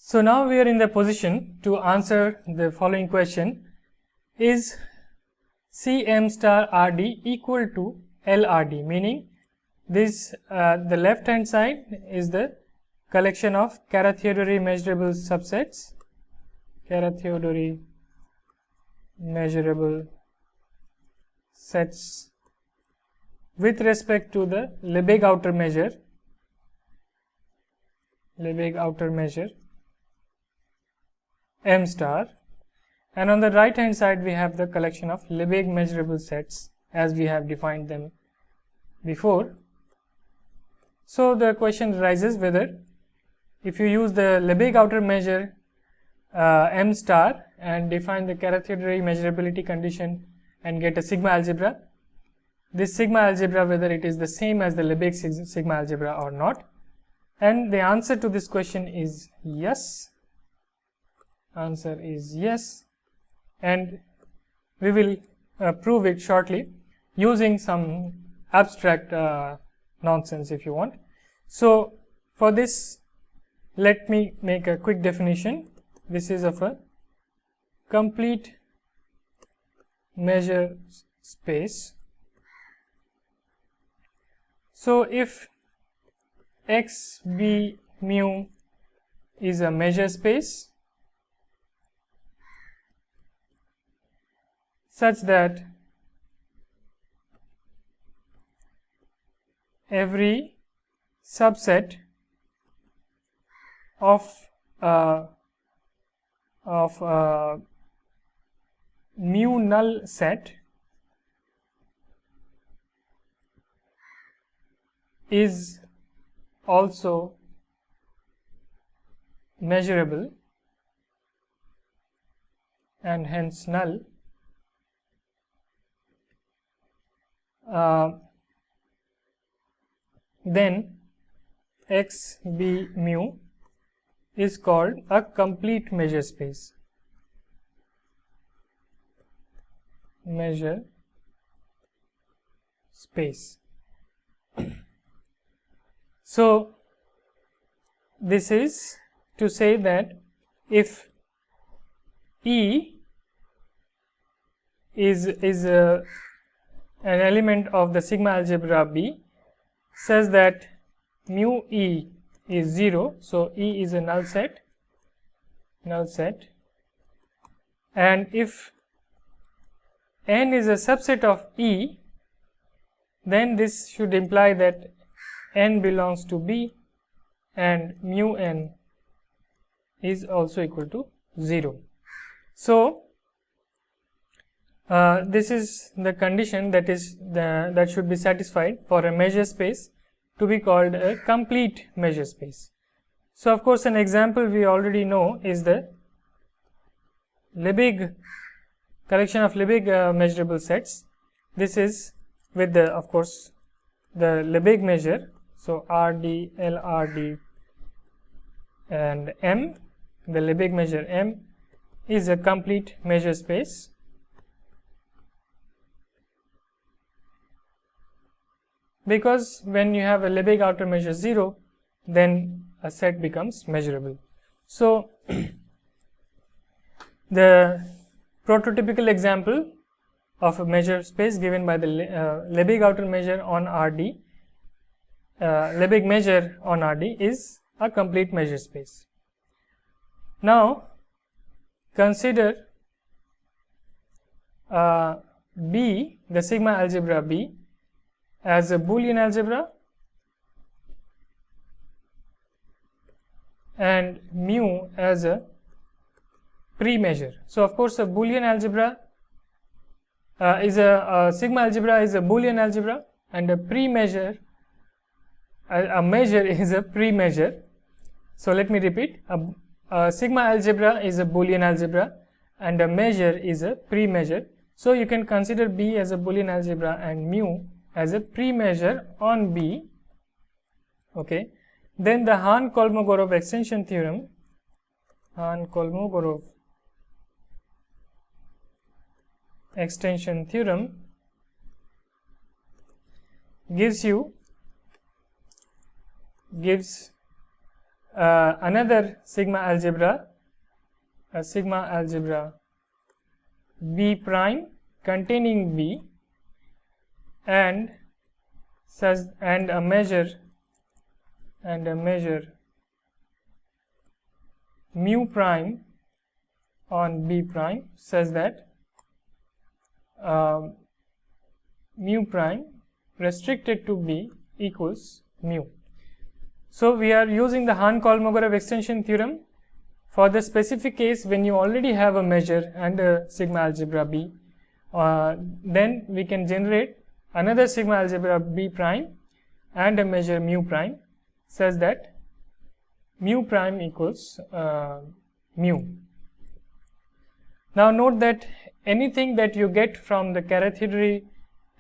So now we are in the position to answer the following question: is Cm star Rd equal to LRD? Meaning this the left hand side is the collection of Caratheodory measurable subsets, Caratheodory measurable sets with respect to the Lebesgue outer measure, Lebesgue outer measure M star, and on the right hand side we have the collection of Lebesgue measurable sets as we have defined them before. So the question arises whether if you use the Lebesgue outer measure M star and define the Caratheodory measurability condition and get a sigma algebra, this sigma algebra whether it is the same as the Lebesgue sigma algebra or not. And the answer to this question is yes. Answer is yes, and we will prove it shortly using some abstract nonsense if you want. So for this, let me make a quick definition. This is of a complete measure space. So if X, B, mu is a measure space such that every subset of mu null set is also measurable and hence null, then X, B, mu is called a complete measure space. Measure space. So this is to say that if E is an element of the sigma algebra B such that mu E is 0, so E is a null set, and if N is a subset of E, then this should imply that N belongs to B and mu N is also equal to 0. So this is the condition that should be satisfied for a measure space to be called a complete measure space. So of course an example we already know is the Lebesgue collection of Lebesgue measurable sets. This is with the of course the Lebesgue measure, so RD, LRD and M. The Lebesgue measure M is a complete measure space. Because when you have a Lebesgue outer measure 0, then a set becomes measurable. So the prototypical example of a measure space given by the Lebesgue outer measure on RD, Lebesgue measure on RD is a complete measure space. Now consider B, the sigma algebra B, as a Boolean algebra and mu as a pre-measure. So of course a Boolean algebra is a sigma algebra is a Boolean algebra and a pre-measure, a measure is a pre-measure. So let me repeat, a sigma algebra is a Boolean algebra and a measure is a pre-measure. So you can consider B as a Boolean algebra and mu as a pre-measure on B. Okay. Then the Hahn-Kolmogorov extension theorem, Hahn-Kolmogorov extension theorem gives another sigma algebra, a sigma algebra B prime containing B, and a measure mu prime on B prime, such that mu prime restricted to B equals mu. So we are using the Hahn-Kolmogorov extension theorem for the specific case when you already have a measure and a sigma algebra B. Then we can generate another sigma algebra B prime and a measure mu prime, such that mu prime equals mu. Now note that anything that you get from the Caratheodory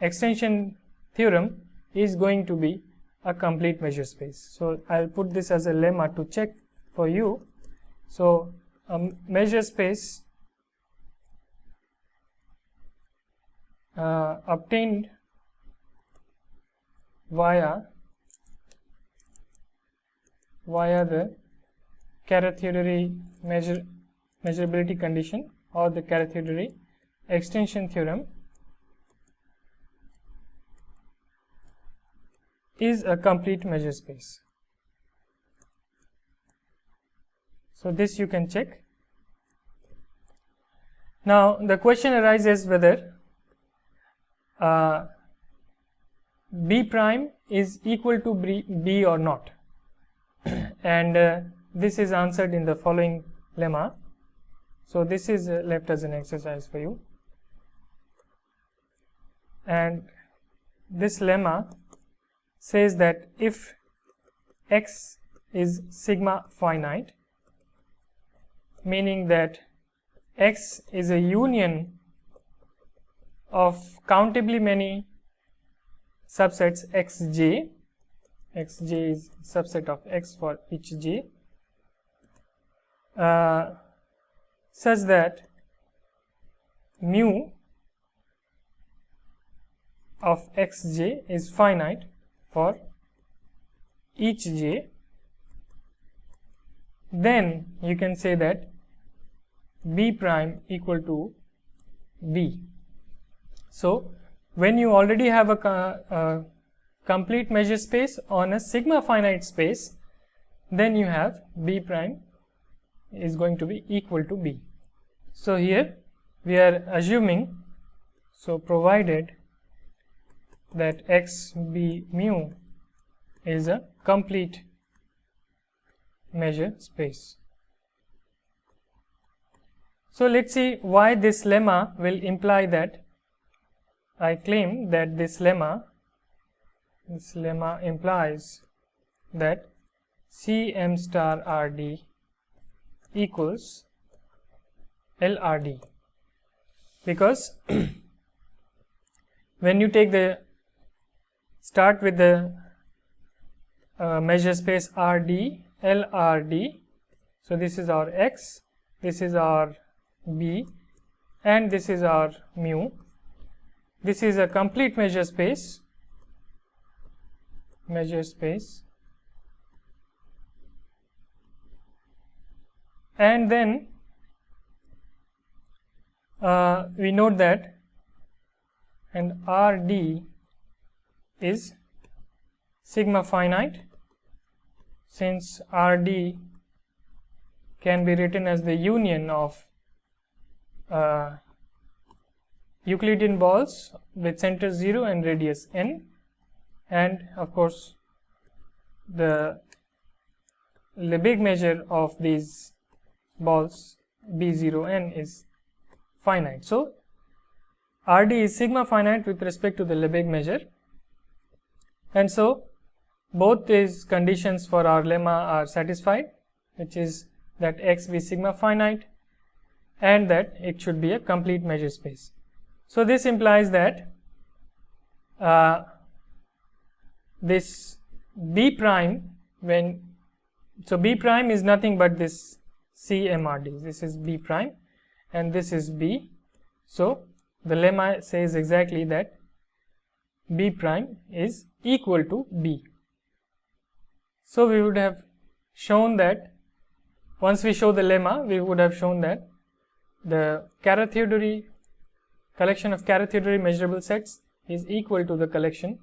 extension theorem is going to be a complete measure space. So I will put this as a lemma to check for you. So a measure space obtained via the Caratheodory measurability condition or the Caratheodory extension theorem is a complete measure space. So this you can check. Now the question arises whether B prime is equal to B or not, and this is answered in the following lemma. So this is left as an exercise for you, and this lemma says that if X is sigma finite, meaning that X is a union of countably many subsets Xj is subset of X for each j, such that mu of Xj is finite for each j, then you can say that B prime equal to B. So when you already have a complete measure space on a sigma finite space, then you have B prime is going to be equal to B. So here we are assuming, so provided that X B mu is a complete measure space. So let's see why this lemma will imply that. I claim that this lemma implies that Cm star Rd equals LRD, because when you take the start with the measure space Rd, LRD, so this is our X, this is our B, and this is our mu. This is a complete measure space, and then we note that, and Rd is sigma finite, since Rd can be written as the union of Euclidean balls with center 0 and radius n, and of course the Lebesgue measure of these balls B0n is finite. So Rd is sigma finite with respect to the Lebesgue measure, and so both these conditions for our lemma are satisfied, which is that X be sigma finite and that it should be a complete measure space. So this implies that this B prime, so B prime is nothing but this CMRD, this is B prime and this is B. So the lemma says exactly that B prime is equal to B. So we would have shown that once we show the lemma, we would have shown that the Caratheodory collection of Caratheodory measurable sets is equal to the collection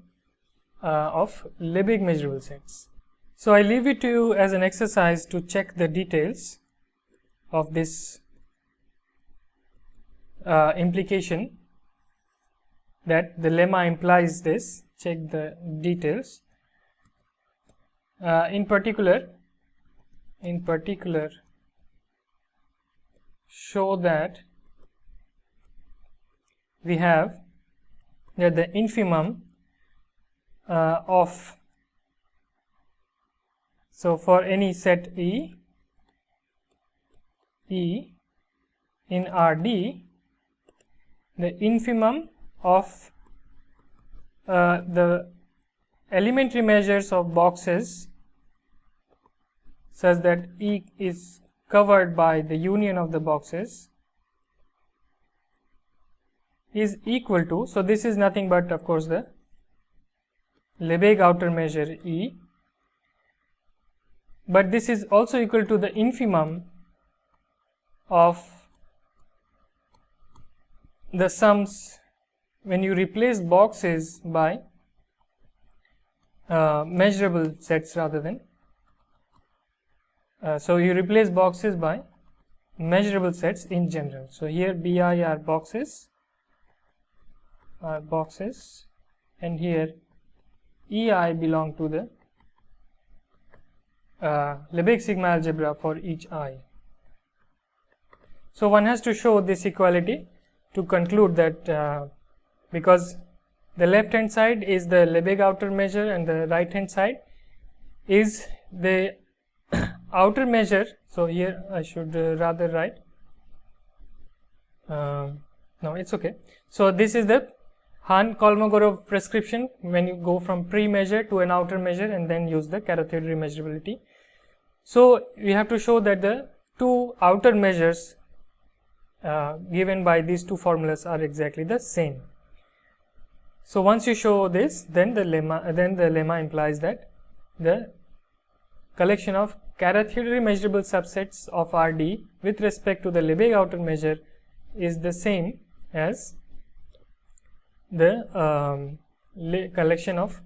of Lebesgue measurable sets. So I leave it to you as an exercise to check the details of this implication, that the lemma implies this. Check the details. In particular, show that we have that the infimum of, so for any set E in RD, the infimum of the elementary measures of boxes such that E is covered by the union of the boxes is equal to, so this is nothing but of course the Lebesgue outer measure E, but this is also equal to the infimum of the sums when you replace boxes by measurable sets rather than so you replace boxes by measurable sets in general. So here BI are boxes, and here EI belong to the Lebesgue sigma algebra for each I. So one has to show this equality to conclude that because the left hand side is the Lebesgue outer measure and the right hand side is the outer measure. So here I should rather write no, it's okay. So this is the Hahn-Kolmogorov prescription when you go from pre-measure to an outer measure and then use the Caratheodory measurability. So we have to show that the two outer measures given by these two formulas are exactly the same. So once you show this, then the lemma implies that the collection of Caratheodory measurable subsets of RD with respect to the Lebesgue outer measure is the same as the collection of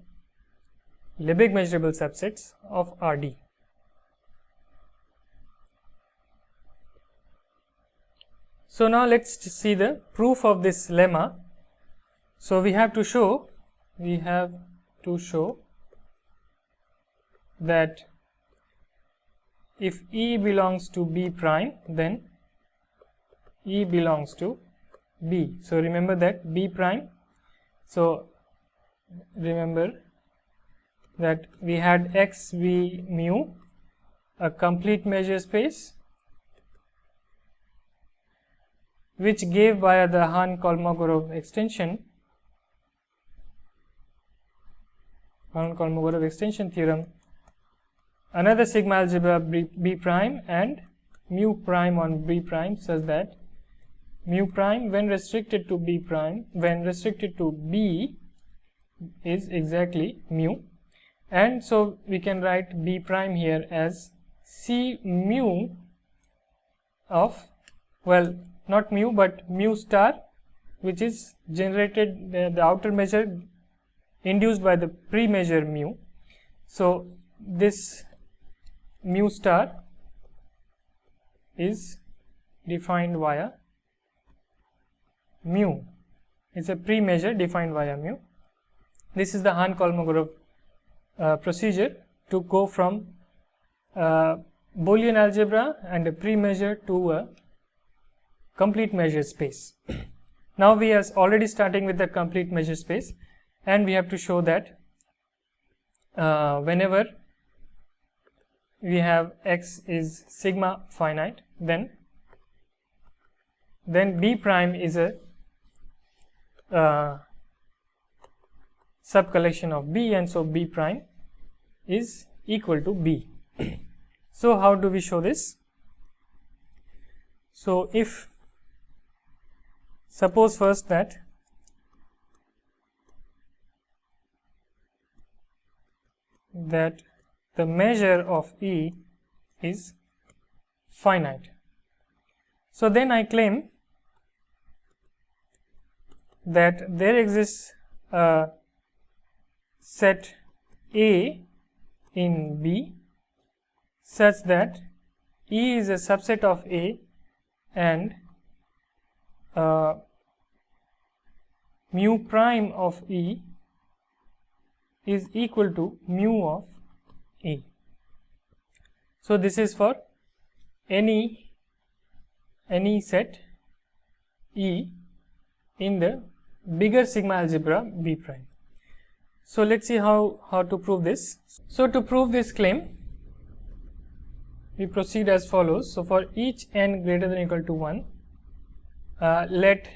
Lebesgue measurable subsets of RD. So now let's see the proof of this lemma. So we have to show that if E belongs to B prime, then E belongs to B. So remember that B prime. So remember that we had X V mu, a complete measure space, which gave via the Hahn-Kolmogorov extension, Hahn-Kolmogorov extension theorem, another sigma algebra B prime and mu prime on B prime, such that mu prime when restricted to B prime, when restricted to B, is exactly mu, and so we can write B prime here as C mu of, well, not mu but mu star, which is generated the outer measure induced by the pre-measure mu. So this mu star is defined via mu. It's a pre-measure defined via mu. This is the Hahn-Kolmogorov procedure to go from Boolean algebra and a pre-measure to a complete measure space. Now we are already starting with the complete measure space, and we have to show that whenever we have X is sigma finite, then B prime is a subcollection of B, and so B prime is equal to B. So how do we show this? So if suppose first that the measure of E is finite. So then I claim that there exists a set A in B such that E is a subset of A and mu prime of E is equal to mu of E. So this is for any set E in the bigger sigma algebra B prime. So let's see how to prove this. So to prove this claim, we proceed as follows. So for each n greater than or equal to 1, let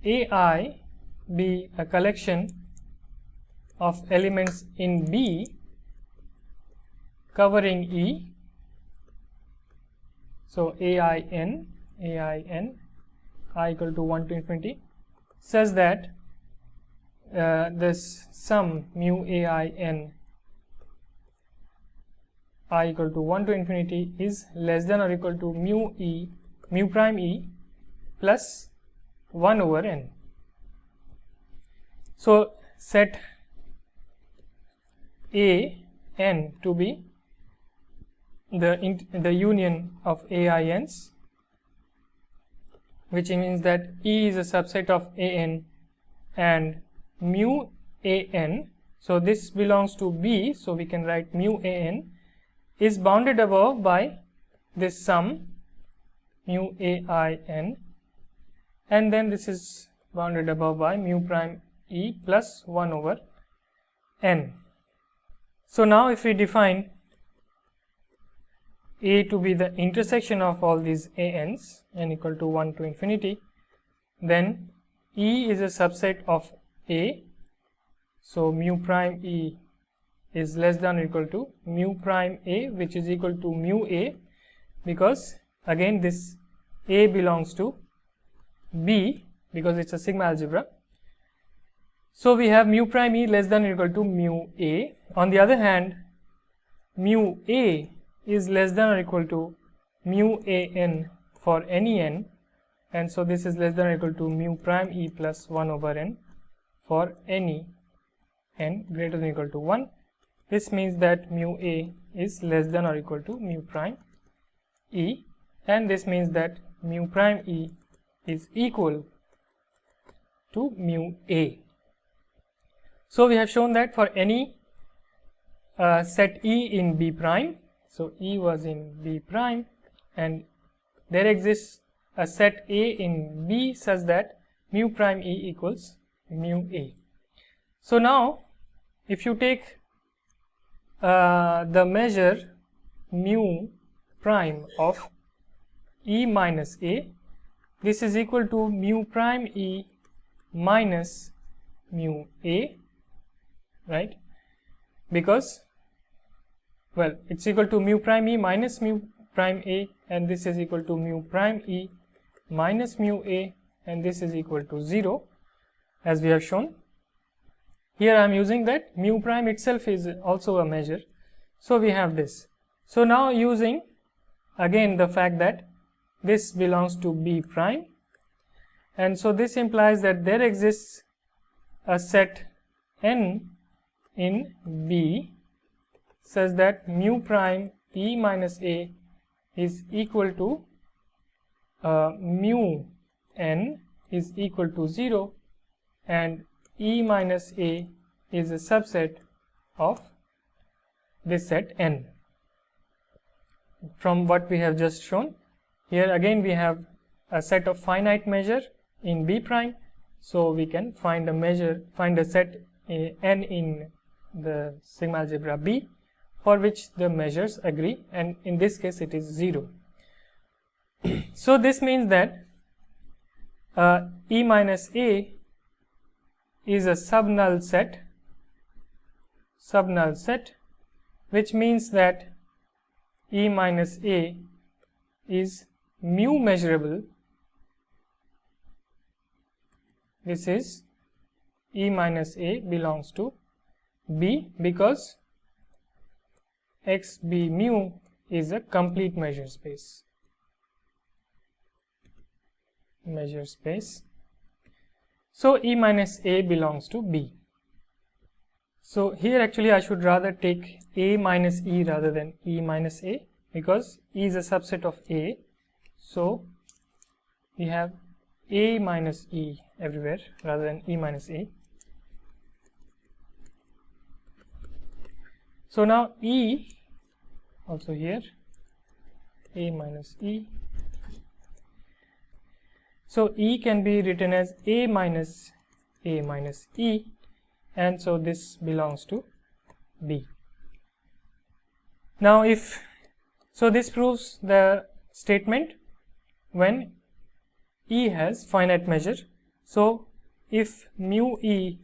AI be a collection of elements in B covering E. So AIN I equal to 1 to infinity, such that this sum mu AIN I equal to 1 to infinity is less than or equal to mu prime E plus 1 over n. So set A n to be the union of AINs, which means that E is a subset of AN and mu AN. So this belongs to B, so we can write mu AN is bounded above by this sum mu AIN, and then this is bounded above by mu prime E plus 1 over n. So now if we define A to be the intersection of all these ANs, n equal to 1 to infinity, then E is a subset of A. So mu prime E is less than or equal to mu prime A, which is equal to mu A, because again this A belongs to B because it's a sigma algebra. So we have mu prime E less than or equal to mu A. On the other hand, mu A is less than or equal to mu AN for any n, and so this is less than or equal to mu prime E plus 1 over n for any n greater than or equal to 1. This means that mu A is less than or equal to mu prime E, and this means that mu prime E is equal to mu A. So we have shown that for any set E in B prime, so E was in B prime and there exists a set A in B such that mu prime E equals mu A. So now if you take the measure mu prime of E minus A, this is equal to mu prime E minus mu A, right? Because, well, it's equal to mu prime E minus mu prime A, and this is equal to mu prime E minus mu A, and this is equal to 0, as we have shown. Here I am using that mu prime itself is also a measure, so we have this. So now using again the fact that this belongs to B prime, and so this implies that there exists a set n in B such that mu prime E minus A is equal to mu n is equal to 0, and E minus A is a subset of this set n. From what we have just shown, here again we have a set of finite measure in B prime, so we can find a set n in the sigma algebra B for which the measures agree, and in this case it is 0. So this means that E minus A is a subnull set, which means that E minus A is mu measurable. This is E minus A belongs to B because X be mu is a complete measure space. So E minus A belongs to B. So here actually I should rather take A minus E rather than E minus A, because E is a subset of A. So we have A minus E everywhere rather than E minus A. So now E also here, A minus E. So E can be written as A minus E, and so this belongs to B. Now this proves the statement when E has finite measure. So if mu E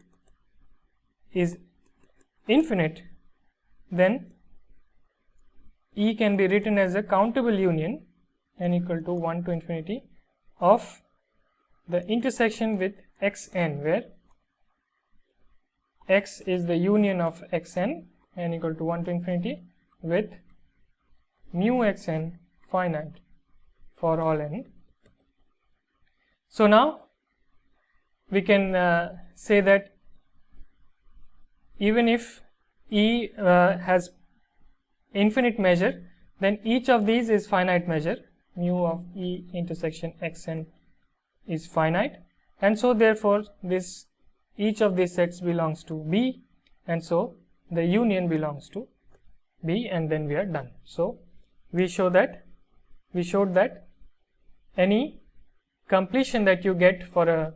is infinite, then E can be written as a countable union n equal to 1 to infinity of the intersection with xn, where x is the union of xn, n equal to 1 to infinity, with mu xn finite for all n. So now we can say that even if E has infinite measure, then each of these is finite measure. Mu of E intersection xn is finite, and so therefore each of these sets belongs to B, and so the union belongs to B, and then we are done. So we showed that any completion that you get for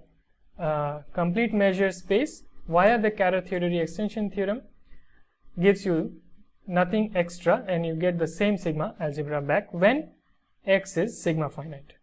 a complete measure space via the Caratheodory extension theorem gives you nothing extra, and you get the same sigma algebra back when X is sigma finite.